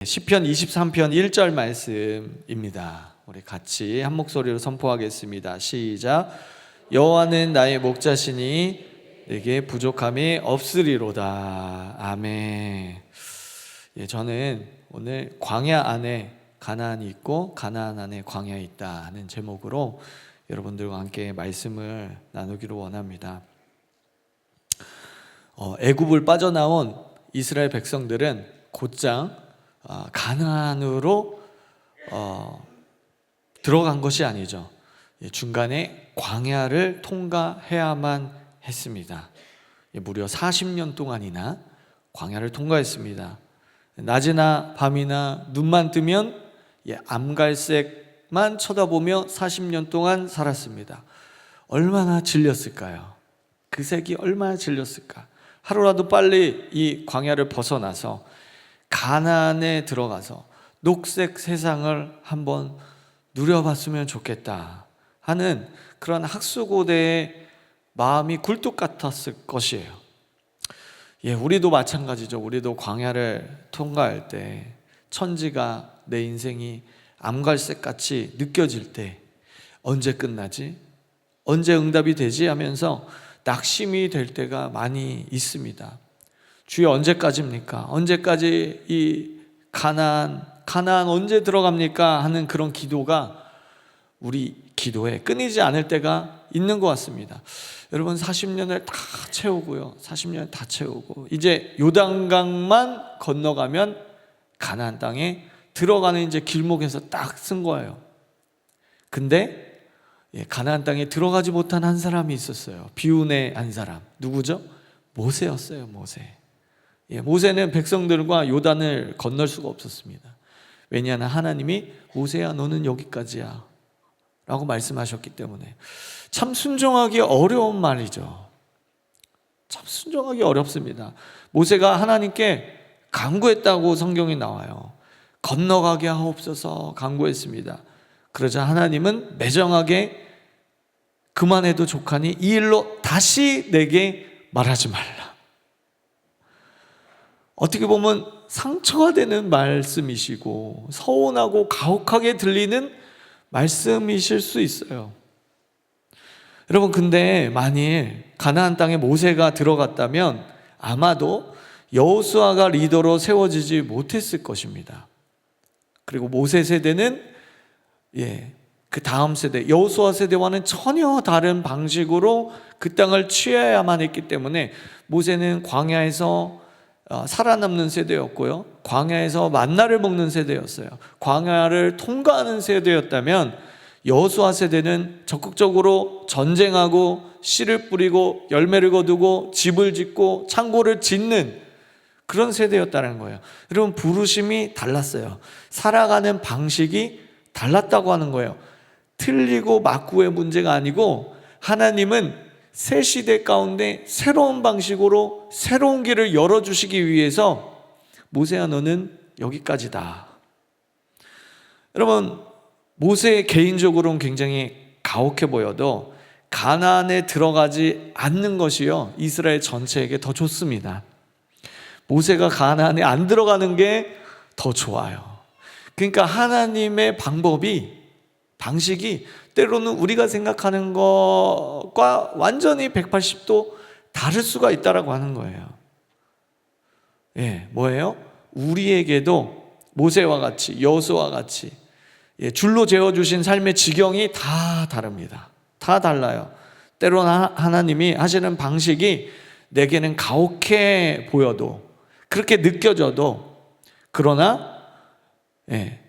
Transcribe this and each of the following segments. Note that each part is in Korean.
시편 23편 1절 말씀입니다. 우리 같이 한 목소리로 선포하겠습니다. 시작. 여호와는 나의 목자시니 내게 부족함이 없으리로다. 아멘. 저는 오늘 광야 안에 가나안이 있고 가나안 안에 광야에 있다 하는 제목으로 여러분들과 함께 말씀을 나누기를 원합니다. 애굽을 빠져나온 이스라엘 백성들은 곧장 가나안으로 들어간 것이 아니죠. 중간에 광야를 통과해야만 했습니다. 무려 40년 동안이나 광야를 통과했습니다. 낮이나 밤이나 눈만 뜨면 암갈색만 쳐다보며 40년 동안 살았습니다. 얼마나 질렸을까요? 그 색이 얼마나 질렸을까? 하루라도 빨리 이 광야를 벗어나서 가나안에 들어가서 녹색 세상을 한번 누려봤으면 좋겠다 하는 그런 학수고대의 마음이 굴뚝 같았을 것이에요. 우리도 마찬가지죠. 우리도 광야를 통과할 때 천지가 내 인생이 암갈색 같이 느껴질 때 언제 끝나지? 언제 응답이 되지? 하면서 낙심이 될 때가 많이 있습니다. 주여 언제까지입니까? 언제까지 이 가나안 언제 들어갑니까? 하는 그런 기도가 우리 기도에 끊이지 않을 때가 있는 것 같습니다. 여러분 40년을 다 채우고요. 40년 다 채우고 이제 요단강만 건너가면 가나안 땅에 들어가는 이제 길목에서 딱 쓴 거예요. 근데 가나안 땅에 들어가지 못한 한 사람이 있었어요. 비운의 한 사람. 누구죠? 모세였어요. 모세는 백성들과 요단을 건널 수가 없었습니다. 왜냐하면 하나님이 모세야 너는 여기까지야 라고 말씀하셨기 때문에. 참 순종하기 어려운 말이죠. 참 순종하기 어렵습니다. 모세가 하나님께 간구했다고 성경에 나와요. 건너가게 하옵소서 간구했습니다. 그러자 하나님은 매정하게 그만해도 족하니 이 일로 다시 내게 말하지 말라. 어떻게 보면 상처가 되는 말씀이시고 서운하고 가혹하게 들리는 말씀이실 수 있어요. 여러분 근데 만일 가나안 땅에 모세가 들어갔다면 아마도 여호수아가 리더로 세워지지 못했을 것입니다. 그리고 모세 세대는 그 다음 세대 여호수아 세대와는 전혀 다른 방식으로 그 땅을 취해야만 했기 때문에 모세는 광야에서 살아남는 세대였고요. 광야에서 만나를 먹는 세대였어요. 광야를 통과하는 세대였다면 여호수아 세대는 적극적으로 전쟁하고 씨를 뿌리고 열매를 거두고 집을 짓고 창고를 짓는 그런 세대였다는 거예요. 여러분 부르심이 달랐어요. 살아가는 방식이 달랐다고 하는 거예요. 틀리고 맞고의 문제가 아니고 하나님은 새 시대 가운데 새로운 방식으로 새로운 길을 열어주시기 위해서 모세야 너는 여기까지다. 여러분 모세 개인적으로는 굉장히 가혹해 보여도 가나안에 들어가지 않는 것이요 이스라엘 전체에게 더 좋습니다. 모세가 가나안에 안 들어가는 게 더 좋아요. 그러니까 하나님의 방식이 때로는 우리가 생각하는 것과 완전히 180도 다를 수가 있다라고 하는 거예요. 뭐예요? 우리에게도 모세와 같이 여호수아와 같이 줄로 재어주신 삶의 지경이 다 다릅니다. 다 달라요. 때로는 하나님이 하시는 방식이 내게는 가혹해 보여도 그렇게 느껴져도 그러나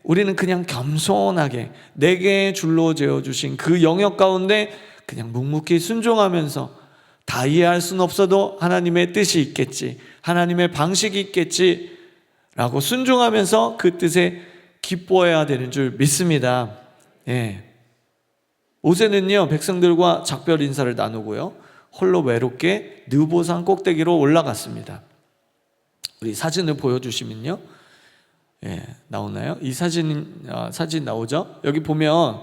우리는 그냥 겸손하게 내게 줄로 재어주신 그 영역 가운데 그냥 묵묵히 순종하면서 다 이해할 수는 없어도 하나님의 뜻이 있겠지, 하나님의 방식이 있겠지 라고 순종하면서 그 뜻에 기뻐해야 되는 줄 믿습니다. 모세는요 백성들과 작별 인사를 나누고요 홀로 외롭게 느보산 꼭대기로 올라갔습니다. 우리 사진을 보여주시면요 나오나요? 이 사진 나오죠? 여기 보면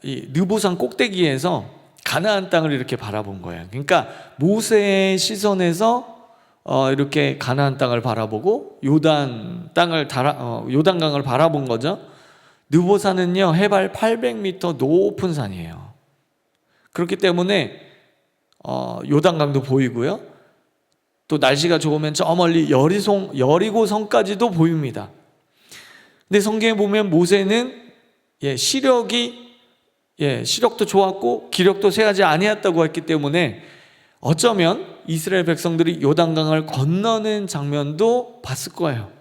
이 느보산 꼭대기에서 가나안 땅을 이렇게 바라본 거예요. 그러니까 모세의 시선에서 이렇게 가나안 땅을 바라보고 요단강을 바라본 거죠. 느보산은요 해발 800m 높은 산이에요. 그렇기 때문에 요단강도 보이고요. 또 날씨가 좋으면 저 멀리 여리고성까지도 보입니다. 근데 성경에 보면 모세는 시력도 좋았고 기력도 세하지 아니었다고 했기 때문에 어쩌면 이스라엘 백성들이 요단강을 건너는 장면도 봤을 거예요.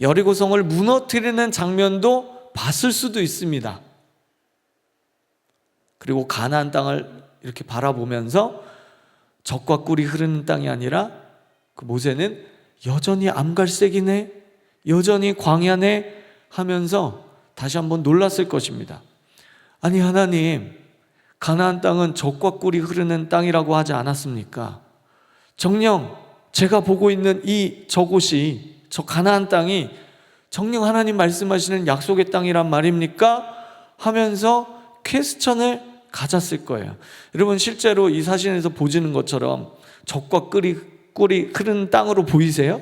여리고성을 무너뜨리는 장면도 봤을 수도 있습니다. 그리고 가나안 땅을 이렇게 바라보면서 젖과 꿀이 흐르는 땅이 아니라 그 모세는 여전히 암갈색이네, 여전히 광야네 하면서 다시 한번 놀랐을 것입니다. 아니 하나님, 가나안 땅은 젖과 꿀이 흐르는 땅이라고 하지 않았습니까? 정녕 제가 보고 있는 저곳이, 저 가나안 땅이 정녕 하나님 말씀하시는 약속의 땅이란 말입니까? 하면서 퀘스천을 가졌을 거예요. 여러분 실제로 이 사진에서 보시는 것처럼 젖과 꿀이 흐르는 땅으로 보이세요?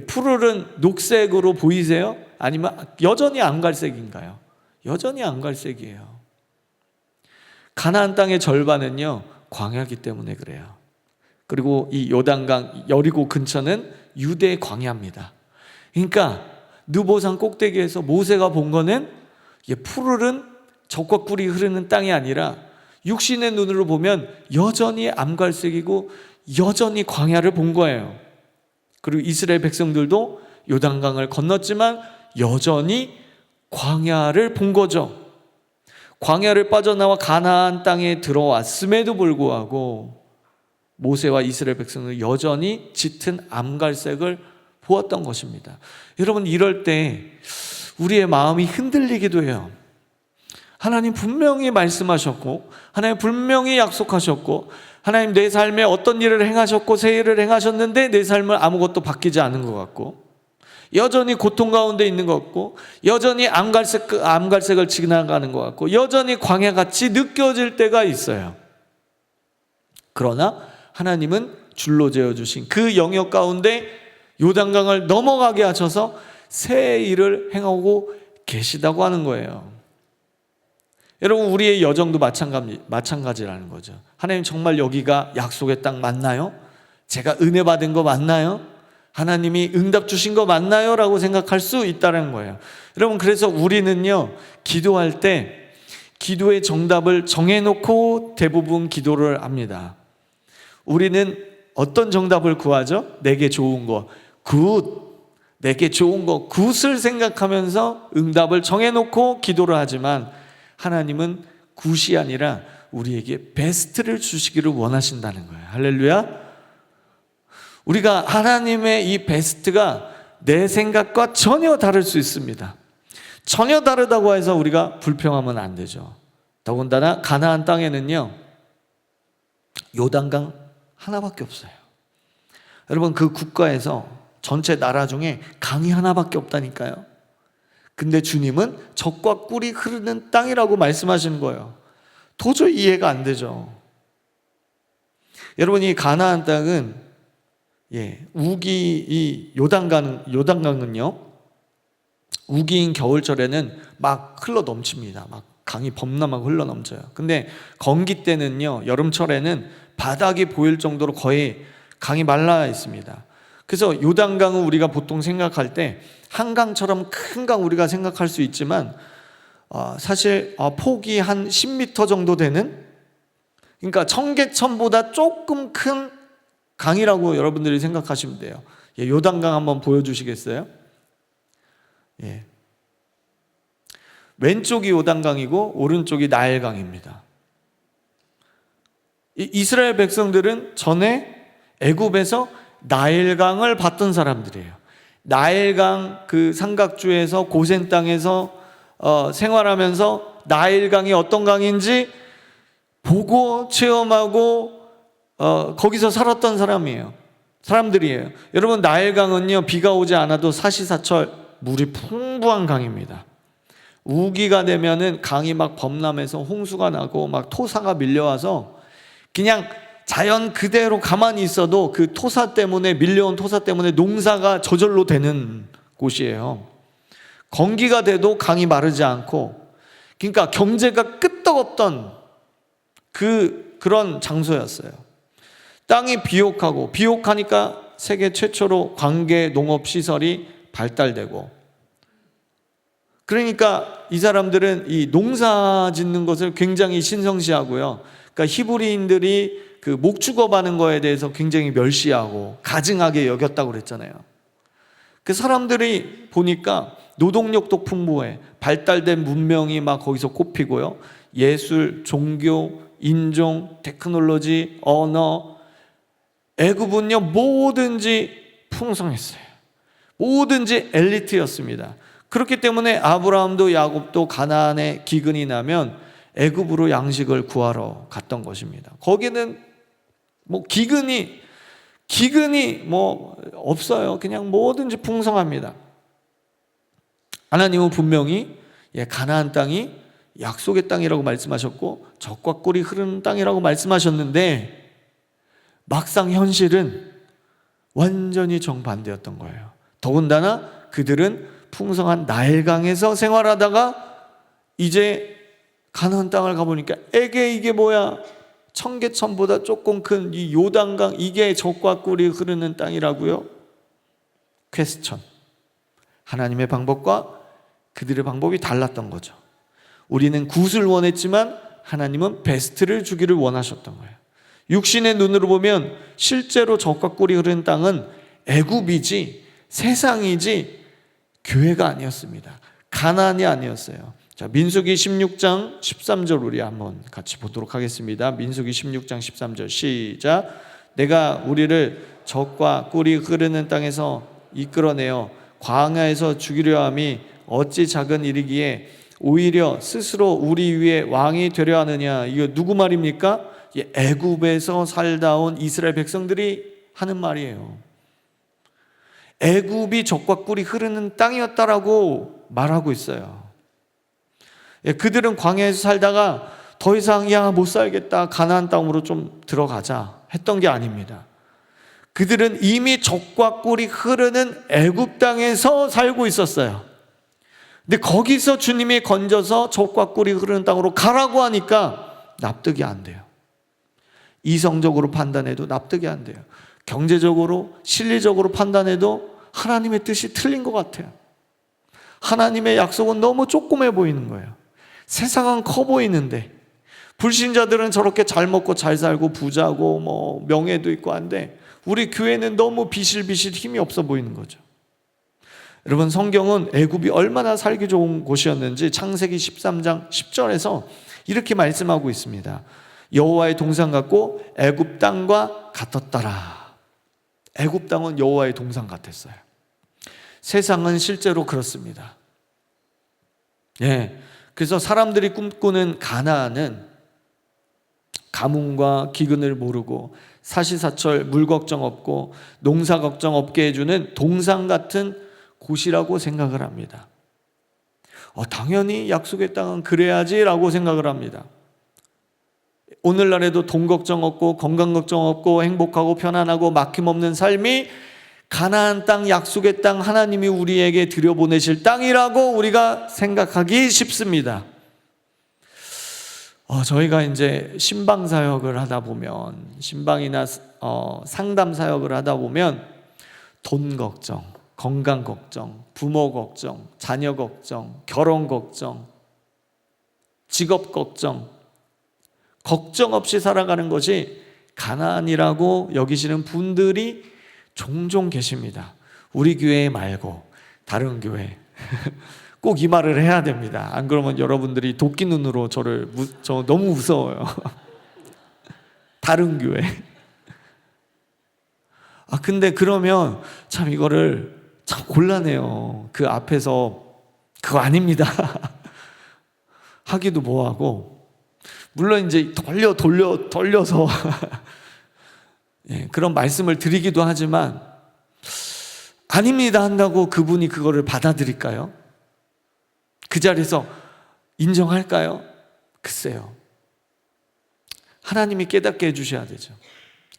푸르른 녹색으로 보이세요? 아니면 여전히 암갈색인가요? 여전히 암갈색이에요. 가나안 땅의 절반은요 광야이기 때문에 그래요. 그리고 이 요단강 여리고 근처는 유대 광야입니다. 그러니까 느보산 꼭대기에서 모세가 본 거는 푸르른 젖과 꿀이 흐르는 땅이 아니라 육신의 눈으로 보면 여전히 암갈색이고 여전히 광야를 본 거예요. 그리고 이스라엘 백성들도 요단강을 건넜지만 여전히 광야를 본 거죠. 광야를 빠져나와 가나안 땅에 들어왔음에도 불구하고 모세와 이스라엘 백성은 여전히 짙은 암갈색을 보았던 것입니다. 여러분 이럴 때 우리의 마음이 흔들리기도 해요. 하나님 분명히 말씀하셨고 하나님 분명히 약속하셨고 하나님 내 삶에 어떤 일을 행하셨고 새 일을 행하셨는데 내 삶은 아무것도 바뀌지 않은 것 같고 여전히 고통 가운데 있는 것 같고 여전히 암갈색을 지나가는 것 같고 여전히 광야같이 느껴질 때가 있어요. 그러나 하나님은 줄로 재어주신 그 영역 가운데 요단강을 넘어가게 하셔서 새 일을 행하고 계시다고 하는 거예요. 여러분 우리의 여정도 마찬가지라는 거죠. 하나님 정말 여기가 약속의 땅 맞나요? 제가 은혜 받은 거 맞나요? 하나님이 응답 주신 거 맞나요? 라고 생각할 수 있다는 거예요. 여러분 그래서 우리는요 기도할 때 기도의 정답을 정해놓고 대부분 기도를 합니다. 우리는 어떤 정답을 구하죠? 내게 좋은 거 내게 좋은 거 굿을 생각하면서 응답을 정해놓고 기도를 하지만 하나님은 굿이 아니라 우리에게 베스트를 주시기를 원하신다는 거예요. 할렐루야. 우리가 하나님의 이 베스트가 내 생각과 전혀 다를 수 있습니다. 전혀 다르다고 해서 우리가 불평하면 안 되죠. 더군다나 가나안 땅에는요 요단강 하나밖에 없어요. 여러분 그 국가에서 전체 나라 중에 강이 하나밖에 없다니까요. 근데 주님은 젖과 꿀이 흐르는 땅이라고 말씀하시는 거예요. 도저히 이해가 안 되죠. 여러분 이 가나안 땅은 이 요단강은요 우기인 겨울철에는 막 흘러 넘칩니다. 막 강이 범람하고 흘러 넘쳐요. 근데 건기 때는요 여름철에는 바닥이 보일 정도로 거의 강이 말라 있습니다. 그래서 요단강은 우리가 보통 생각할 때 한강처럼 큰 강 우리가 생각할 수 있지만 사실 폭이 한 10m 정도 되는, 그러니까 청계천보다 조금 큰 강이라고 여러분들이 생각하시면 돼요. 요단강 한번 보여주시겠어요? 왼쪽이 요단강이고 오른쪽이 나일강입니다. 이스라엘 백성들은 전에 애굽에서 나일강을 봤던 사람들이에요. 나일강 그 삼각주에서 고센 땅에서 생활하면서 나일강이 어떤 강인지 보고 체험하고 거기서 살았던 사람들이에요. 여러분 나일강은요 비가 오지 않아도 사시사철 물이 풍부한 강입니다. 우기가 되면은 강이 막 범람해서 홍수가 나고 막 토사가 밀려와서 그냥 자연 그대로 가만히 있어도 그 토사 때문에, 밀려온 토사 때문에 농사가 저절로 되는 곳이에요. 건기가 돼도 강이 마르지 않고, 그러니까 경제가 끄떡없던 그런 장소였어요. 땅이 비옥하고, 비옥하니까 세계 최초로 관계 농업 시설이 발달되고, 그러니까 이 사람들은 이 농사 짓는 것을 굉장히 신성시하고요. 그러니까 히브리인들이 그 목축업하는 거에 대해서 굉장히 멸시하고 가증하게 여겼다고 그랬잖아요. 그 사람들이 보니까 노동력도 풍부해, 발달된 문명이 막 거기서 꼽히고요. 예술, 종교, 인종, 테크놀로지, 언어, 애굽은요 뭐든지 풍성했어요. 뭐든지 엘리트였습니다. 그렇기 때문에 아브라함도 야곱도 가나안에 기근이 나면 애굽으로 양식을 구하러 갔던 것입니다. 거기는 뭐 기근이 뭐 없어요. 그냥 뭐든지 풍성합니다. 하나님은 분명히 가나안 땅이 약속의 땅이라고 말씀하셨고 젖과 꿀이 흐르는 땅이라고 말씀하셨는데, 막상 현실은 완전히 정반대였던 거예요. 더군다나 그들은 풍성한 나일강에서 생활하다가 이제 가나안 땅을 가보니까 이게 뭐야? 청계천보다 조금 큰 이 요단강, 이게 젖과 꿀이 흐르는 땅이라고요? 퀘스천. 하나님의 방법과 그들의 방법이 달랐던 거죠. 우리는 굿을 원했지만 하나님은 베스트를 주기를 원하셨던 거예요. 육신의 눈으로 보면 실제로 젖과 꿀이 흐르는 땅은 애굽이지 세상이지 교회가 아니었습니다. 가나안이 아니었어요. 자, 민수기 16장 13절 우리 한번 같이 보도록 하겠습니다. 민수기 16장 13절 시작. 내가 우리를 젖과 꿀이 흐르는 땅에서 이끌어내어 광야에서 죽이려 함이 어찌 작은 일이기에 오히려 스스로 우리 위에 왕이 되려 하느냐. 이거 누구 말입니까? 애굽에서 살다 온 이스라엘 백성들이 하는 말이에요. 애굽이 젖과 꿀이 흐르는 땅이었다라고 말하고 있어요. 그들은 광야에서 살다가 더 이상 못 살겠다, 가나안 땅으로 좀 들어가자 했던 게 아닙니다. 그들은 이미 젖과 꿀이 흐르는 애굽 땅에서 살고 있었어요. 근데 거기서 주님이 건져서 젖과 꿀이 흐르는 땅으로 가라고 하니까 납득이 안 돼요. 이성적으로 판단해도 납득이 안 돼요. 경제적으로, 실리적으로 판단해도 하나님의 뜻이 틀린 것 같아요. 하나님의 약속은 너무 조그매 보이는 거예요. 세상은 커 보이는데, 불신자들은 저렇게 잘 먹고 잘 살고 부자고 뭐 명예도 있고 한데 우리 교회는 너무 비실비실 힘이 없어 보이는 거죠. 여러분, 성경은 애굽이 얼마나 살기 좋은 곳이었는지 창세기 13장 10절에서 이렇게 말씀하고 있습니다. 여호와의 동산 같고 애굽 땅과 같았더라. 애굽 땅은 여호와의 동산 같았어요. 세상은 실제로 그렇습니다. 그래서 사람들이 꿈꾸는 가나안은 가뭄과 기근을 모르고 사시사철 물 걱정 없고 농사 걱정 없게 해주는 동산 같은 곳이라고 생각을 합니다. 당연히 약속의 땅은 그래야지라고 생각을 합니다. 오늘날에도 돈 걱정 없고 건강 걱정 없고 행복하고 편안하고 막힘없는 삶이 가나안 땅, 약속의 땅, 하나님이 우리에게 들여보내실 땅이라고 우리가 생각하기 쉽습니다. 저희가 이제 신방 사역을 하다 보면, 신방이나 상담 사역을 하다 보면 돈 걱정, 건강 걱정, 부모 걱정, 자녀 걱정, 결혼 걱정, 직업 걱정 없이 살아가는 것이 가나안이라고 여기시는 분들이 종종 계십니다. 우리 교회 말고 다른 교회 꼭 이 말을 해야 됩니다. 안 그러면 여러분들이 도끼 눈으로 저 너무 무서워요. 다른 교회. 근데 그러면 참 이거를 참 곤란해요. 그 앞에서 그거 아닙니다 하기도 뭐하고, 물론 이제 돌려서 그런 말씀을 드리기도 하지만, 아닙니다 한다고 그분이 그거를 받아들일까요? 그 자리에서 인정할까요? 글쎄요. 하나님이 깨닫게 해주셔야 되죠.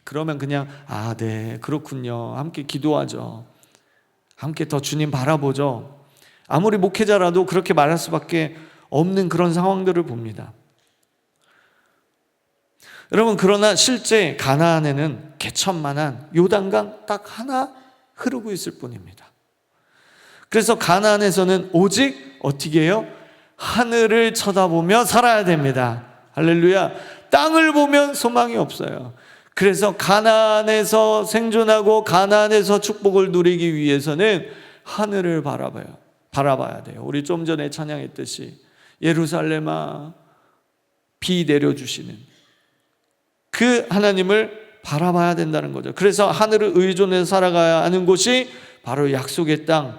그러면 그냥 네, 그렇군요. 함께 기도하죠. 함께 더 주님 바라보죠. 아무리 목회자라도 그렇게 말할 수밖에 없는 그런 상황들을 봅니다. 여러분, 그러나 실제 가나안에는 개천만한 요단강 딱 하나 흐르고 있을 뿐입니다. 그래서 가나안에서는 오직 어떻게 해요? 하늘을 쳐다보며 살아야 됩니다. 할렐루야. 땅을 보면 소망이 없어요. 그래서 가나안에서 생존하고 가나안에서 축복을 누리기 위해서는 하늘을 바라봐야 돼요. 우리 좀 전에 찬양했듯이 예루살렘아 비 내려주시는 그 하나님을 바라봐야 된다는 거죠. 그래서 하늘을 의존해서 살아가야 하는 곳이 바로 약속의 땅,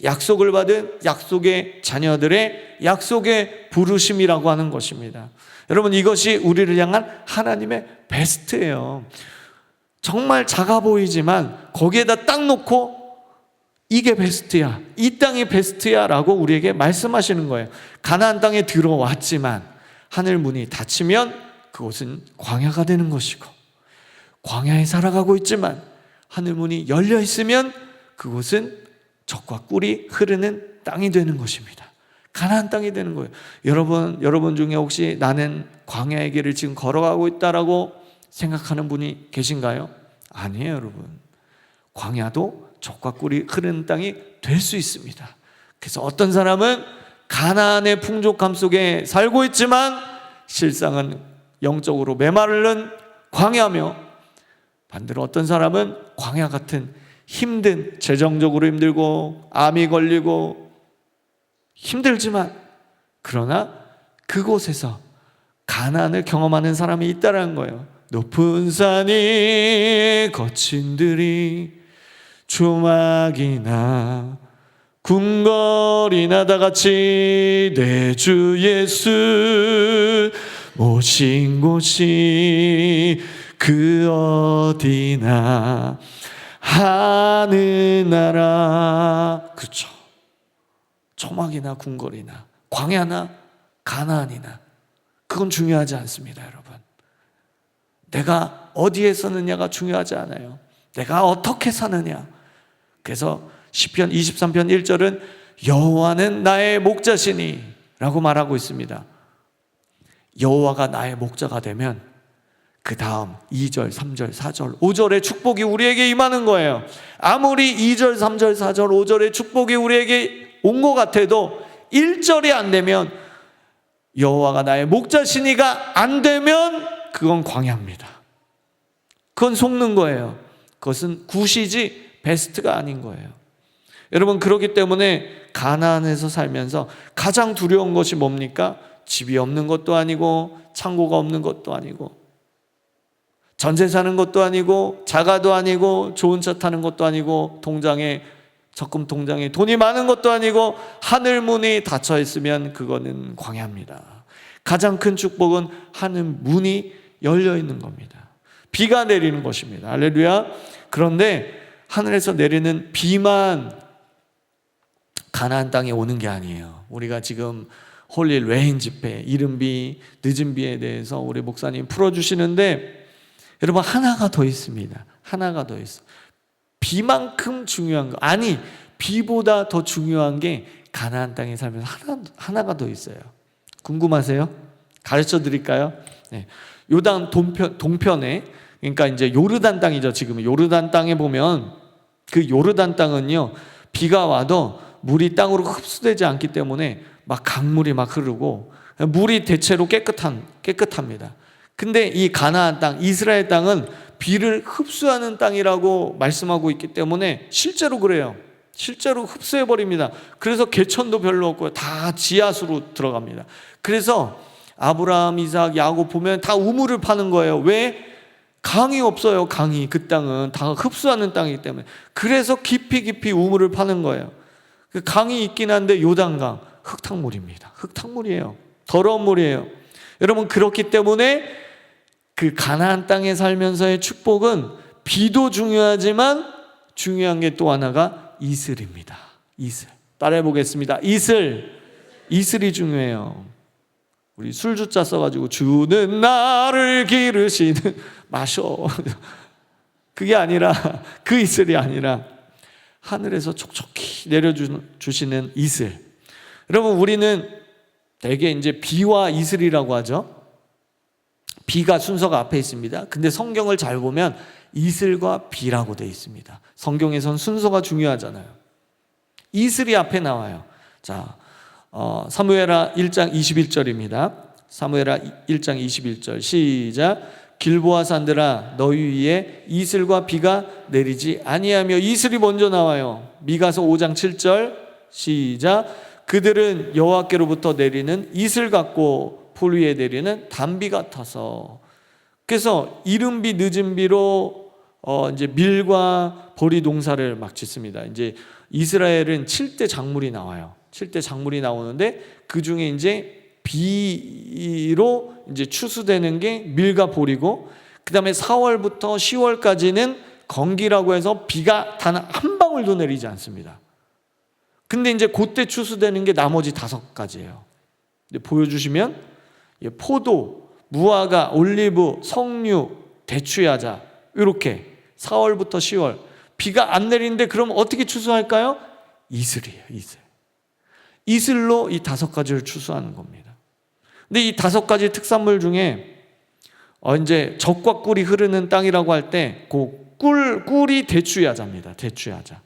약속을 받은 약속의 자녀들의 약속의 부르심이라고 하는 것입니다. 여러분, 이것이 우리를 향한 하나님의 베스트예요. 정말 작아 보이지만 거기에다 딱 놓고 이게 베스트야, 이 땅이 베스트야 라고 우리에게 말씀하시는 거예요. 가나안 땅에 들어왔지만 하늘 문이 닫히면 그곳은 광야가 되는 것이고, 광야에 살아가고 있지만 하늘 문이 열려 있으면 그곳은 젖과 꿀이 흐르는 땅이 되는 것입니다. 가나안 땅이 되는 거예요. 여러분 중에 혹시 나는 광야의 길을 지금 걸어가고 있다라고 생각하는 분이 계신가요? 아니에요, 여러분. 광야도 젖과 꿀이 흐르는 땅이 될 수 있습니다. 그래서 어떤 사람은 가나안의 풍족함 속에 살고 있지만 실상은 영적으로 메마른 광야며, 반대로 어떤 사람은 광야 같은 힘든, 재정적으로 힘들고 암이 걸리고 힘들지만 그러나 그곳에서 가나안을 경험하는 사람이 있다는 거예요. 높은 산이 거친 들이 조막이나 궁궐이나 다 같이 내 주 예수 모신 곳이 그 어디나 하는 나라. 그렇죠. 초막이나 궁궐이나 광야나 가나안이나 그건 중요하지 않습니다, 여러분. 내가 어디에 서느냐가 중요하지 않아요. 내가 어떻게 사느냐. 그래서 시편 23편 1절은 여호와는 나의 목자시니 라고 말하고 있습니다. 여호와가 나의 목자가 되면 그 다음 2절, 3절, 4절, 5절의 축복이 우리에게 임하는 거예요. 아무리 2절, 3절, 4절, 5절의 축복이 우리에게 온 것 같아도 1절이 안 되면, 여호와가 나의 목자시니가 안 되면 그건 광야입니다. 그건 속는 거예요. 그것은 굿이지 베스트가 아닌 거예요. 여러분, 그렇기 때문에 가나안에서 살면서 가장 두려운 것이 뭡니까? 집이 없는 것도 아니고 창고가 없는 것도 아니고 전세 사는 것도 아니고 자가도 아니고 좋은 차 타는 것도 아니고 적금 통장에 돈이 많은 것도 아니고 하늘 문이 닫혀 있으면 그거는 광야입니다. 가장 큰 축복은 하늘 문이 열려 있는 겁니다. 비가 내리는 것입니다. 할렐루야. 그런데 하늘에서 내리는 비만 가나안 땅에 오는 게 아니에요. 우리가 지금 홀릴 외인 집회, 이른 비, 늦은 비에 대해서 우리 목사님 풀어주시는데, 여러분, 하나가 더 있습니다. 하나가 더 있어. 비만큼 중요한 거, 아니 비보다 더 중요한 게 가나안 땅에 살면서 하나가 더 있어요. 궁금하세요? 가르쳐 드릴까요? 네. 요단 동편에, 그러니까 이제 요르단 땅이죠. 지금 요르단 땅에 보면 그 요르단 땅은요, 비가 와도 물이 땅으로 흡수되지 않기 때문에 막 강물이 막 흐르고 물이 대체로 깨끗합니다. 근데 이 가나안 땅, 이스라엘 땅은 비를 흡수하는 땅이라고 말씀하고 있기 때문에 실제로 그래요. 실제로 흡수해버립니다. 그래서 개천도 별로 없고요. 다 지하수로 들어갑니다. 그래서 아브라함, 이삭, 야곱 보면 다 우물을 파는 거예요. 왜? 강이 없어요. 강이. 그 땅은 다 흡수하는 땅이기 때문에. 그래서 깊이 우물을 파는 거예요. 그 강이 있긴 한데 요단강, 흙탕물입니다. 흙탕물이에요. 더러운 물이에요. 여러분, 그렇기 때문에 그 가나안 땅에 살면서의 축복은 비도 중요하지만 중요한 게 또 하나가 이슬입니다. 이슬. 따라해 보겠습니다. 이슬이 중요해요. 우리 술주자 써가지고 주는 나를 기르시는, 마셔. 그게 아니라 그 이슬이 아니라 하늘에서 촉촉히 내려주시는 이슬. 여러분, 우리는 대개 이제 비와 이슬이라고 하죠. 비가 순서가 앞에 있습니다. 근데 성경을 잘 보면 이슬과 비라고 되어 있습니다. 성경에선 순서가 중요하잖아요. 이슬이 앞에 나와요. 자, 사무엘하 1장 21절입니다. 사무엘하 1장 21절 시작. 길보아 산들아 너희 위에 이슬과 비가 내리지 아니하며, 이슬이 먼저 나와요. 미가서 5장 7절 시작. 그들은 여호와께로부터 내리는 이슬 같고 풀 위에 내리는 단비 같아서. 그래서 이른 비 늦은 비로 이제 밀과 보리 농사를 막 짓습니다. 이제 이스라엘은 7대 작물이 나와요. 7대 작물이 나오는데 그 중에 이제 비로 이제 추수되는 게 밀과 보리고, 그 다음에 4월부터 10월까지는 건기라고 해서 비가 단 한 방울도 내리지 않습니다. 근데 이제 그때 추수되는 게 나머지 5가지예요. 보여주시면 포도, 무화과, 올리브, 석류, 대추야자, 이렇게 4월부터 10월 비가 안 내리는데 그럼 어떻게 추수할까요? 이슬이에요. 이슬. 이슬로 이 5가지를 추수하는 겁니다. 근데 이 5가지 특산물 중에 이제 젖과 꿀이 흐르는 땅이라고 할 때 그 꿀이 대추야자입니다. 대추야자.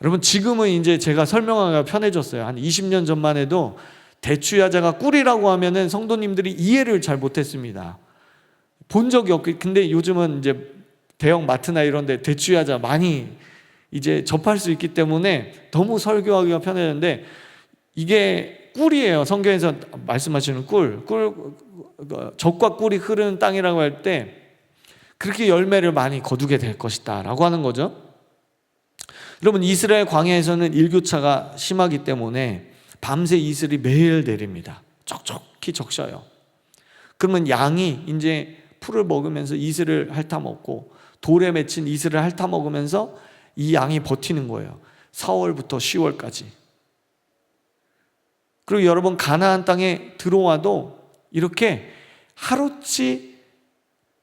여러분, 지금은 이제 제가 설명하기가 편해졌어요. 한 20년 전만 해도 대추야자가 꿀이라고 하면은 성도님들이 이해를 잘 못했습니다. 본 적이 없고, 근데 요즘은 이제 대형 마트나 이런 데 대추야자 많이 이제 접할 수 있기 때문에 너무 설교하기가 편해졌는데, 이게 꿀이에요. 성경에서 말씀하시는 꿀, 젖과 꿀이 흐르는 땅이라고 할 때 그렇게 열매를 많이 거두게 될 것이다 라고 하는 거죠. 여러분, 이스라엘 광야에서는 일교차가 심하기 때문에 밤새 이슬이 매일 내립니다. 촉촉히 적셔요. 그러면 양이 이제 풀을 먹으면서 이슬을 핥아먹고, 돌에 맺힌 이슬을 핥아먹으면서 이 양이 버티는 거예요. 4월부터 10월까지. 그리고 여러분, 가나안 땅에 들어와도 이렇게 하루치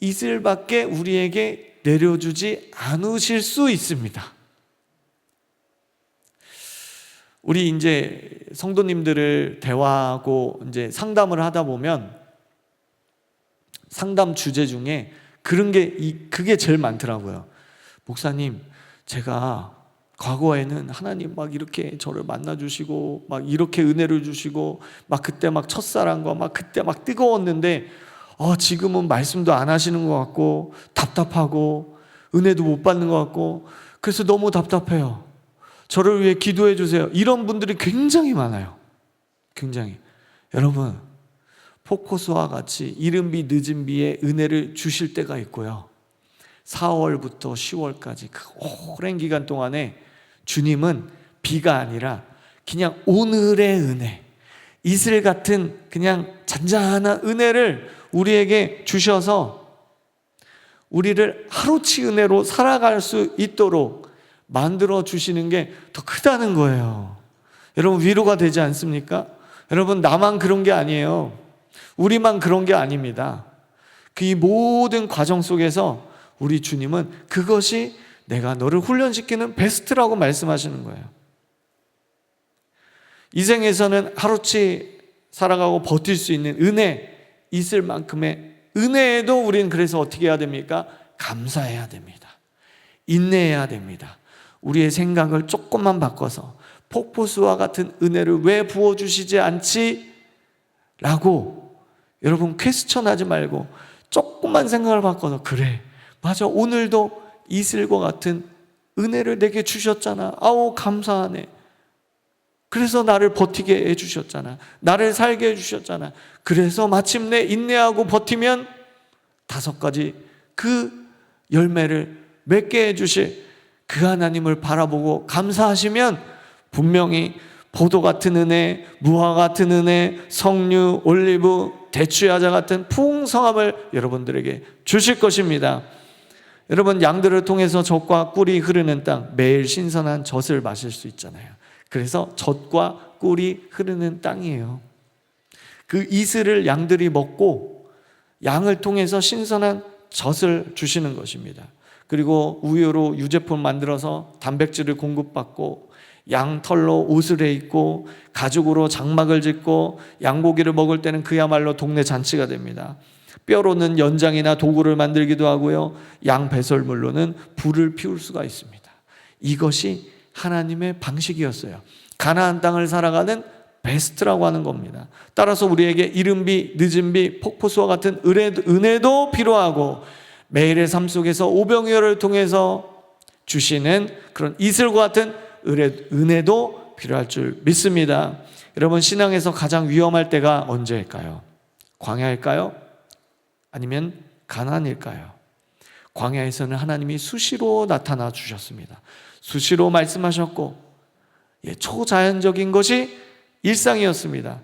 이슬밖에 우리에게 내려주지 않으실 수 있습니다. 우리 이제 성도님들을 대화하고 이제 상담을 하다 보면 상담 주제 중에 그게 제일 많더라고요. 목사님, 제가 과거에는 하나님 막 이렇게 저를 만나주시고 막 이렇게 은혜를 주시고 막 그때 막 첫사랑과 막 그때 막 뜨거웠는데 지금은 말씀도 안 하시는 것 같고 답답하고 은혜도 못 받는 것 같고 그래서 너무 답답해요. 저를 위해 기도해 주세요. 이런 분들이 굉장히 많아요. 굉장히. 여러분, 포코스와 같이 이른 비 늦은 비에 은혜를 주실 때가 있고요. 4월부터 10월까지 그 오랜 기간 동안에 주님은 비가 아니라 그냥 오늘의 은혜, 이슬 같은 그냥 잔잔한 은혜를 우리에게 주셔서 우리를 하루치 은혜로 살아갈 수 있도록 만들어 주시는 게 더 크다는 거예요. 여러분, 위로가 되지 않습니까? 여러분, 나만 그런 게 아니에요. 우리만 그런 게 아닙니다. 그 이 모든 과정 속에서 우리 주님은 그것이 내가 너를 훈련시키는 베스트라고 말씀하시는 거예요. 이 생에서는 하루치 살아가고 버틸 수 있는 은혜 있을 만큼의 은혜에도 우리는 그래서 어떻게 해야 됩니까? 감사해야 됩니다. 인내해야 됩니다. 우리의 생각을 조금만 바꿔서 폭포수와 같은 은혜를 왜 부어주시지 않지? 라고 여러분 퀘스천하지 말고 조금만 생각을 바꿔서, 그래, 맞아, 오늘도 이슬과 같은 은혜를 내게 주셨잖아. 아우, 감사하네. 그래서 나를 버티게 해주셨잖아. 나를 살게 해주셨잖아. 그래서 마침내 인내하고 버티면 5가지 그 열매를 맺게 해주실 그 하나님을 바라보고 감사하시면 분명히 포도 같은 은혜, 무화 같은 은혜, 석류, 올리브, 대추야자 같은 풍성함을 여러분들에게 주실 것입니다. 여러분, 양들을 통해서 젖과 꿀이 흐르는 땅, 매일 신선한 젖을 마실 수 있잖아요. 그래서 젖과 꿀이 흐르는 땅이에요. 그 이슬을 양들이 먹고 양을 통해서 신선한 젖을 주시는 것입니다. 그리고 우유로 유제품 만들어서 단백질을 공급받고, 양털로 옷을 해입고, 가죽으로 장막을 짓고, 양고기를 먹을 때는 그야말로 동네 잔치가 됩니다. 뼈로는 연장이나 도구를 만들기도 하고요, 양 배설물로는 불을 피울 수가 있습니다. 이것이 하나님의 방식이었어요. 가나안 땅을 살아가는 베스트라고 하는 겁니다. 따라서 우리에게 이른비, 늦은비, 폭포수와 같은 은혜도 필요하고, 매일의 삶 속에서 오병이어를 통해서 주시는 그런 이슬과 같은 은혜도 필요할 줄 믿습니다. 여러분, 신앙에서 가장 위험할 때가 언제일까요? 광야일까요? 아니면 가나안일까요? 광야에서는 하나님이 수시로 나타나 주셨습니다. 수시로 말씀하셨고, 초자연적인 것이 일상이었습니다.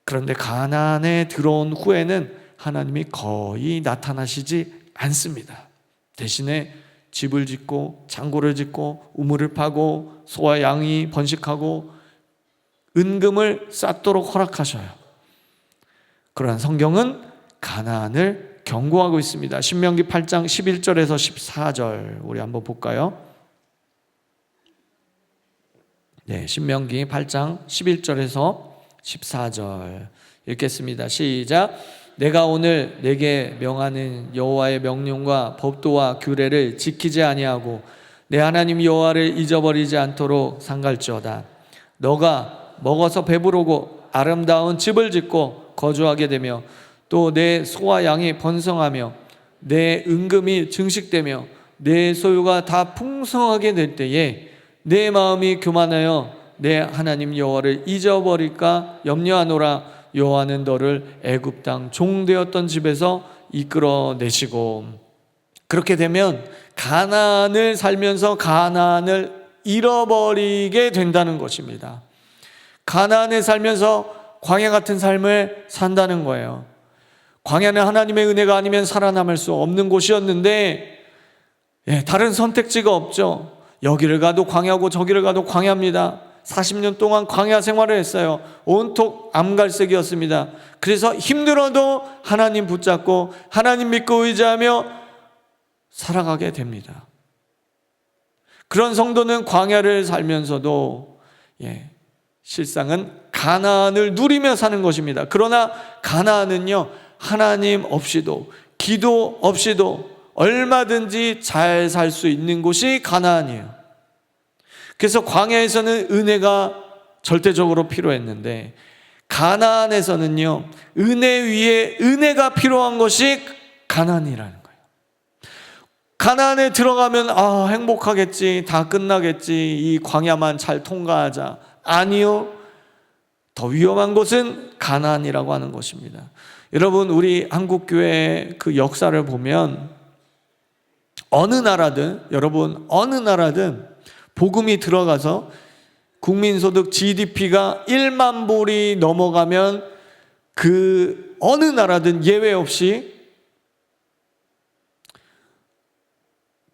그런데 가나안에 들어온 후에는 하나님이 거의 나타나시지 않습니다. 대신에 집을 짓고 창고를 짓고 우물을 파고 소와 양이 번식하고 은금을 쌓도록 허락하셔요. 그러한 성경은 가나안을 경고하고 있습니다. 신명기 8장 11절에서 14절 우리 한번 볼까요? 네, 신명기 8장 11절에서 14절 읽겠습니다. 시작. 내가 오늘 내게 명하는 여호와의 명령과 법도와 규례를 지키지 아니하고 내 하나님 여호와를 잊어버리지 않도록 삼갈지어다. 너가 먹어서 배부르고 아름다운 집을 짓고 거주하게 되며 또 내 소와 양이 번성하며 내 은금이 증식되며 내 소유가 다 풍성하게 될 때에 내 마음이 교만하여 내 하나님 여호와를 잊어버릴까 염려하노라. 여호와는 너를 애굽 땅 종되었던 집에서 이끌어내시고. 그렇게 되면 가나안을 살면서 가나안을 잃어버리게 된다는 것입니다. 가나안에 살면서 광야 같은 삶을 산다는 거예요. 광야는 하나님의 은혜가 아니면 살아남을 수 없는 곳이었는데, 다른 선택지가 없죠. 여기를 가도 광야고 저기를 가도 광야입니다. 40년 동안 광야 생활을 했어요. 온통 암갈색이었습니다. 그래서 힘들어도 하나님 붙잡고 하나님 믿고 의지하며 살아가게 됩니다. 그런 성도는 광야를 살면서도 실상은 가나안을 누리며 사는 것입니다. 그러나 가나안은요, 하나님 없이도 기도 없이도 얼마든지 잘 살 수 있는 곳이 가나안이에요. 그래서 광야에서는 은혜가 절대적으로 필요했는데 가나안에서는요, 은혜 위에 은혜가 필요한 것이 가나안이라는 거예요. 가나안에 들어가면 행복하겠지, 다 끝나겠지, 이 광야만 잘 통과하자. 아니요, 더 위험한 곳은 가나안이라고 하는 것입니다. 여러분, 우리 한국교회의 그 역사를 보면 어느 나라든 복음이 들어가서 국민소득 GDP가 1만 불이 넘어가면 그 어느 나라든 예외 없이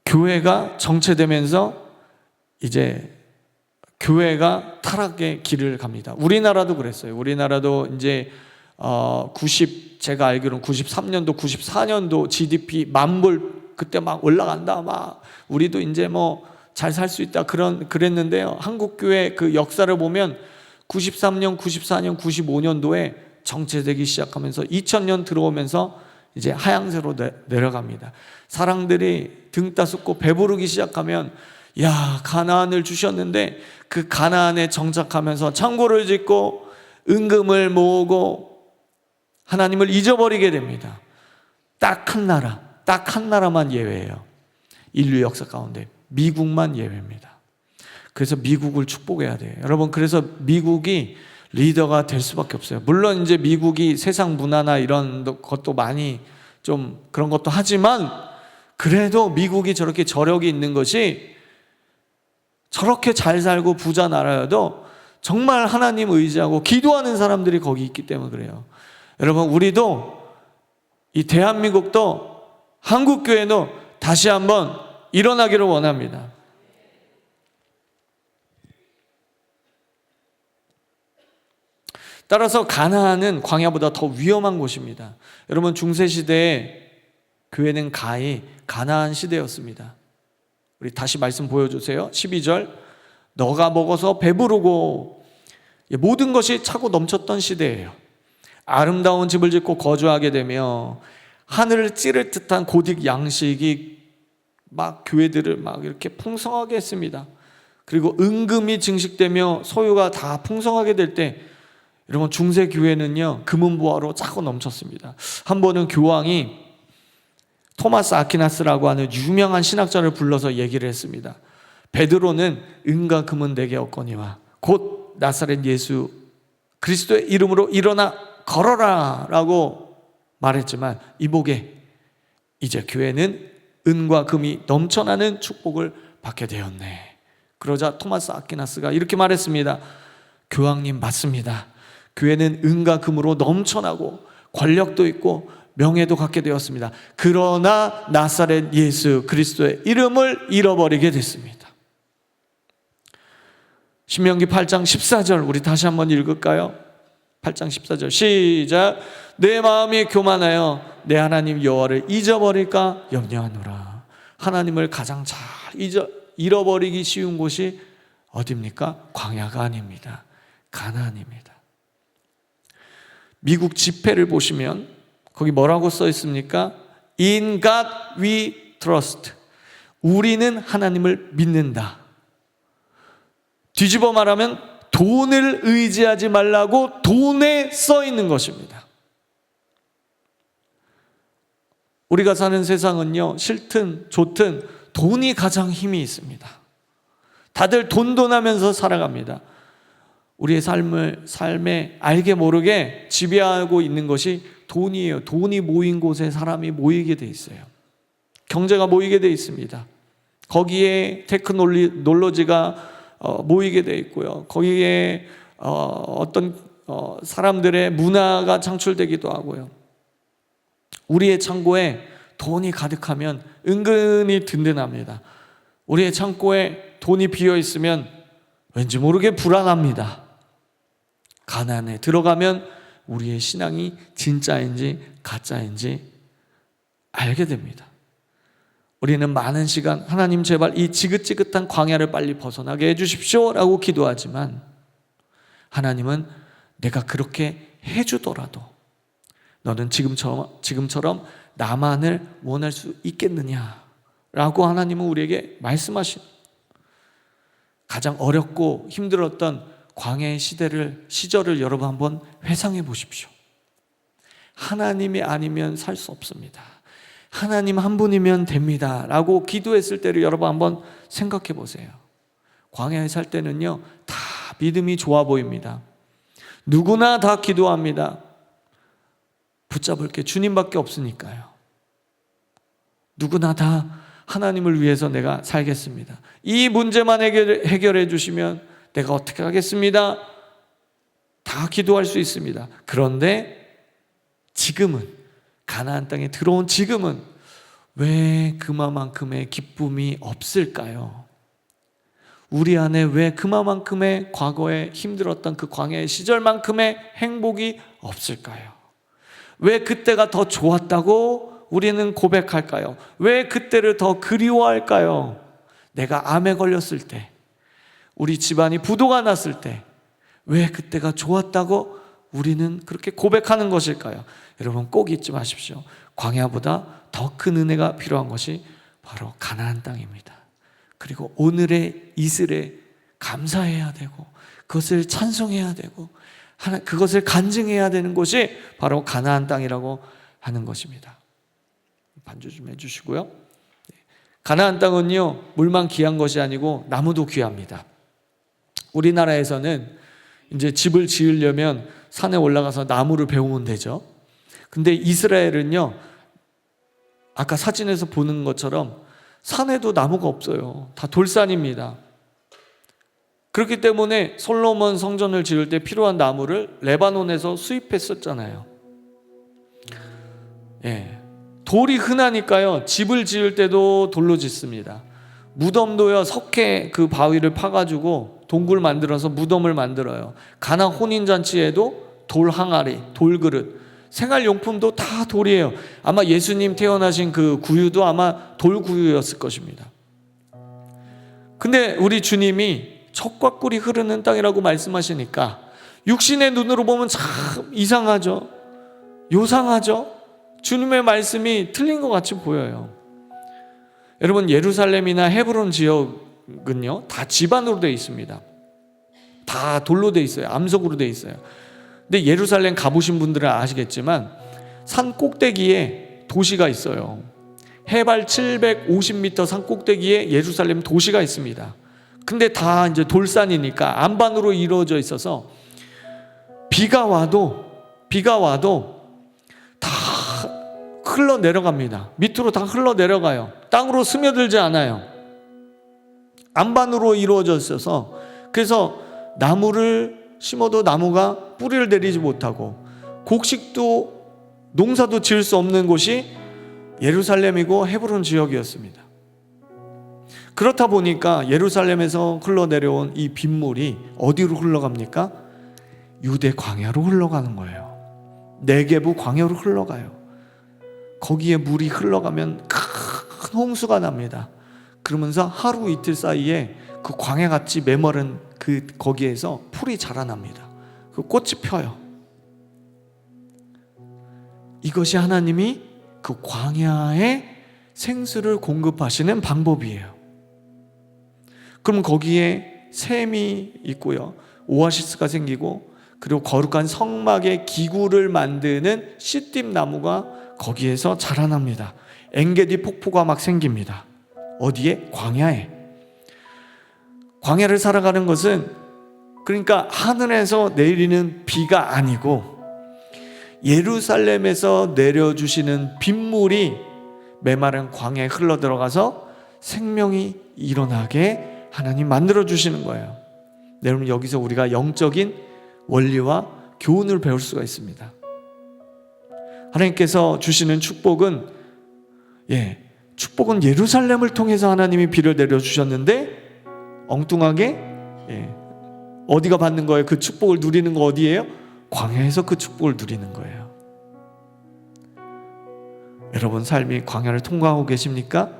교회가 정체되면서 이제 교회가 타락의 길을 갑니다. 우리나라도 그랬어요. 우리나라도 이제 제가 알기로는 93년도, 94년도 GDP 10,000불 그때 막 올라간다. 막 우리도 이제 뭐 잘 살 수 있다 그랬는데요. 한국교회 그 역사를 보면 93년, 94년, 95년도에 정체되기 시작하면서 2000년 들어오면서 이제 하향세로 내려갑니다. 사람들이 등 따숩고 배부르기 시작하면 가나안을 주셨는데 그 가나안에 정착하면서 창고를 짓고 은금을 모으고 하나님을 잊어버리게 됩니다. 딱 한 나라만 예외예요. 인류 역사 가운데 미국만 예외입니다. 그래서 미국을 축복해야 돼요. 여러분, 그래서 미국이 리더가 될 수밖에 없어요. 물론 이제 미국이 세상 문화나 이런 것도 많이 좀 그런 것도 하지만 그래도 미국이 저렇게 저력이 있는 것이, 저렇게 잘 살고 부자 나라여도 정말 하나님 의지하고 기도하는 사람들이 거기 있기 때문에 그래요. 여러분, 우리도 이 대한민국도 한국교회도 다시 한번 일어나기를 원합니다. 따라서 가나안은 광야보다 더 위험한 곳입니다. 여러분, 중세시대에 교회는 가히 가나안 시대였습니다. 우리 다시 말씀 보여주세요. 12절. 너가 먹어서 배부르고, 모든 것이 차고 넘쳤던 시대예요. 아름다운 집을 짓고 거주하게 되며 하늘을 찌를 듯한 고딕 양식이 막 교회들을 막 이렇게 풍성하게 했습니다. 그리고 은금이 증식되며 소유가 다 풍성하게 될 때, 여러분, 중세 교회는요 금은보화로 차고 넘쳤습니다. 한 번은 교황이 토마스 아퀴나스라고 하는 유명한 신학자를 불러서 얘기를 했습니다. 베드로는 은과 금은 내게 없거니와 곧 나사렛 예수 그리스도의 이름으로 일어나 걸어라 라고 말했지만, 이복에 이제 교회는 은과 금이 넘쳐나는 축복을 받게 되었네. 그러자 토마스 아퀴나스가 이렇게 말했습니다. 교황님, 맞습니다. 교회는 은과 금으로 넘쳐나고 권력도 있고 명예도 갖게 되었습니다. 그러나 나사렛 예수 그리스도의 이름을 잃어버리게 됐습니다. 신명기 8장 14절 우리 다시 한번 읽을까요? 8장 14절 시작. 내 마음이 교만하여 내 하나님 여호와를 잊어버릴까 염려하노라. 하나님을 가장 잘 잃어버리기 쉬운 곳이 어디입니까? 광야가 아닙니다. 가나안입니다. 미국 지폐를 보시면 거기 뭐라고 써 있습니까? In God we trust. 우리는 하나님을 믿는다. 뒤집어 말하면 돈을 의지하지 말라고 돈에 써 있는 것입니다. 우리가 사는 세상은요, 싫든 좋든 돈이 가장 힘이 있습니다. 다들 돈하면서 살아갑니다. 우리의 삶에 알게 모르게 지배하고 있는 것이 돈이에요. 돈이 모인 곳에 사람이 모이게 돼 있어요. 경제가 모이게 돼 있습니다. 거기에 테크놀로지가 모이게 돼 있고요. 거기에 어떤 사람들의 문화가 창출되기도 하고요. 우리의 창고에 돈이 가득하면 은근히 든든합니다. 우리의 창고에 돈이 비어 있으면 왠지 모르게 불안합니다. 가난에 들어가면 우리의 신앙이 진짜인지 가짜인지 알게 됩니다. 우리는 많은 시간 하나님 제발 이 지긋지긋한 광야를 빨리 벗어나게 해주십시오 라고 기도하지만, 하나님은 내가 그렇게 해주더라도 너는 지금처럼 나만을 원할 수 있겠느냐 라고 하나님은 우리에게 말씀하신, 가장 어렵고 힘들었던 광야의 시절을 여러분 한번 회상해 보십시오. 하나님이 아니면 살 수 없습니다. 하나님 한 분이면 됩니다 라고 기도했을 때를 여러분 한번 생각해 보세요. 광야에 살 때는요 다 믿음이 좋아 보입니다. 누구나 다 기도합니다. 붙잡을 게 주님밖에 없으니까요. 누구나 다 하나님을 위해서 내가 살겠습니다. 이 문제만 해결해 주시면 내가 어떻게 하겠습니다. 다 기도할 수 있습니다. 그런데 지금은, 가나안 땅에 들어온 지금은 왜 그만큼의 기쁨이 없을까요? 우리 안에 왜 그만큼의 과거에 힘들었던 그 광야의 시절만큼의 행복이 없을까요? 왜 그때가 더 좋았다고 우리는 고백할까요? 왜 그때를 더 그리워할까요? 내가 암에 걸렸을 때, 우리 집안이 부도가 났을 때 왜 그때가 좋았다고 우리는 그렇게 고백하는 것일까요? 여러분 꼭 잊지 마십시오. 광야보다 더 큰 은혜가 필요한 것이 바로 가나안 땅입니다. 그리고 오늘의 이슬에 감사해야 되고 그것을 찬송해야 되고 그것을 간증해야 되는 곳이 바로 가나안 땅이라고 하는 것입니다. 반주 좀 해주시고요. 가나안 땅은요 물만 귀한 것이 아니고 나무도 귀합니다. 우리나라에서는 이제 집을 지으려면 산에 올라가서 나무를 베우면 되죠. 근데 이스라엘은요 아까 사진에서 보는 것처럼 산에도 나무가 없어요. 다 돌산입니다. 그렇기 때문에 솔로몬 성전을 지을 때 필요한 나무를 레바논에서 수입했었잖아요. 돌이 흔하니까요 집을 지을 때도 돌로 짓습니다. 무덤도요 석회 그 바위를 파가지고 동굴 만들어서 무덤을 만들어요. 가나 혼인잔치에도 돌 항아리, 돌 그릇, 생활용품도 다 돌이에요. 아마 예수님 태어나신 그 구유도 아마 돌구유였을 것입니다. 근데 우리 주님이 젖과 꿀이 흐르는 땅이라고 말씀하시니까 육신의 눈으로 보면 참 이상하죠. 요상하죠. 주님의 말씀이 틀린 것 같이 보여요. 여러분, 예루살렘이나 헤브론 지역은요 다 지반으로 되어 있습니다. 다 돌로 되어 있어요. 암석으로 되어 있어요. 근데 예루살렘 가보신 분들은 아시겠지만 산 꼭대기에 도시가 있어요. 해발 750m 산 꼭대기에 예루살렘 도시가 있습니다. 근데 다 이제 돌산이니까 안반으로 이루어져 있어서 비가 와도 다 흘러내려갑니다. 밑으로 다 흘러내려가요. 땅으로 스며들지 않아요. 안반으로 이루어져 있어서 그래서 나무를 심어도 나무가 뿌리를 내리지 못하고 곡식도 농사도 지을 수 없는 곳이 예루살렘이고 헤브론 지역이었습니다. 그렇다 보니까 예루살렘에서 흘러내려온 이 빗물이 어디로 흘러갑니까? 유대 광야로 흘러가는 거예요. 네게부 광야로 흘러가요. 거기에 물이 흘러가면 큰 홍수가 납니다. 그러면서 하루 이틀 사이에 그 광야같이 메마른 거기에서 풀이 자라납니다. 그 꽃이 펴요. 이것이 하나님이 그 광야에 생수를 공급하시는 방법이에요. 그럼 거기에 샘이 있고요, 오아시스가 생기고, 그리고 거룩한 성막의 기구를 만드는 시띠 나무가 거기에서 자라납니다. 엔게디 폭포가 막 생깁니다. 어디에? 광야에. 광야를 살아가는 것은 그러니까 하늘에서 내리는 비가 아니고 예루살렘에서 내려주시는 빗물이 메마른 광야에 흘러들어가서 생명이 일어나게 하나님 만들어주시는 거예요. 여러분, 여기서 우리가 영적인 원리와 교훈을 배울 수가 있습니다. 하나님께서 주시는 축복은 예루살렘을 통해서 하나님이 비를 내려주셨는데 엉뚱하게 어디가 받는 거예요? 그 축복을 누리는 거 어디예요? 광야에서 그 축복을 누리는 거예요. 여러분 삶이 광야를 통과하고 계십니까?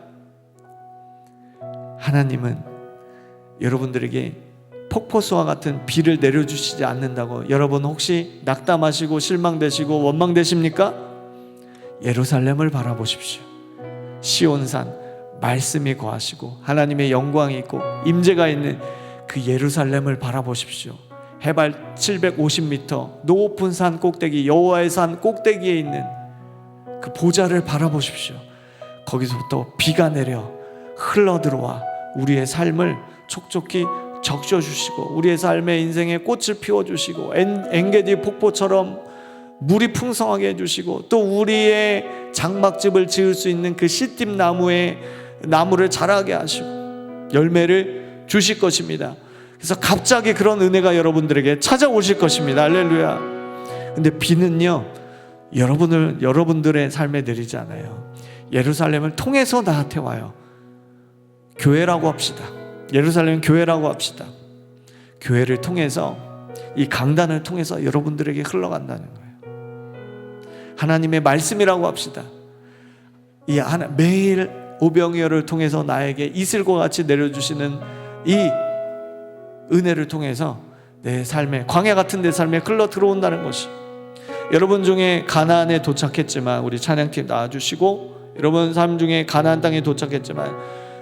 하나님은 여러분들에게 폭포수와 같은 비를 내려주시지 않는다고 여러분 혹시 낙담하시고 실망되시고 원망되십니까? 예루살렘을 바라보십시오. 시온산 말씀이 거하시고 하나님의 영광이 있고 임재가 있는 그 예루살렘을 바라보십시오. 해발 750m 높은 산 꼭대기, 여호와의 산 꼭대기에 있는 그 보좌를 바라보십시오. 거기서부터 비가 내려 흘러들어와 우리의 삶을 촉촉히 적셔주시고 우리의 삶의 인생에 꽃을 피워주시고 엔게디 폭포처럼 물이 풍성하게 해주시고 또 우리의 장막집을 지을 수 있는 그 시띠 나무를 자라게 하시고 열매를 주실 것입니다. 그래서 갑자기 그런 은혜가 여러분들에게 찾아오실 것입니다. 할렐루야. 근데 비는요 여러분들의 삶에 내리지 않아요. 예루살렘을 통해서 나한테 와요. 교회라고 합시다. 예루살렘 교회라고 합시다. 교회를 통해서 이 강단을 통해서 여러분들에게 흘러간다는 거예요. 하나님의 말씀이라고 합시다. 매일 오병이어를 통해서 나에게 이슬과 같이 내려주시는 이 은혜를 통해서 내 삶에 광야 같은 내 삶에 흘러 들어온다는 것이, 여러분 중에 가나안에 도착했지만 우리 찬양팀 나와주시고, 여러분 삶 중에 가나안 땅에 도착했지만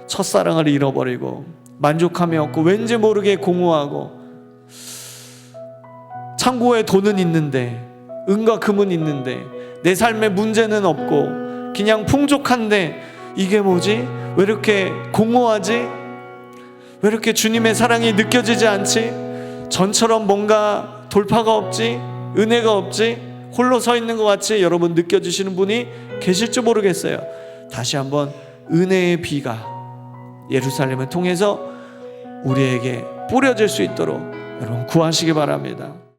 첫사랑을 잃어버리고 만족함이 없고 왠지 모르게 공허하고 창고에 돈은 있는데 은과 금은 있는데 내 삶에 문제는 없고 그냥 풍족한데 이게 뭐지? 왜 이렇게 공허하지? 왜 이렇게 주님의 사랑이 느껴지지 않지? 전처럼 뭔가 돌파가 없지? 은혜가 없지? 홀로 서 있는 것 같이 여러분 느껴지시는 분이 계실지 모르겠어요. 다시 한번 은혜의 비가 예루살렘을 통해서 우리에게 뿌려질 수 있도록 여러분 구하시기 바랍니다.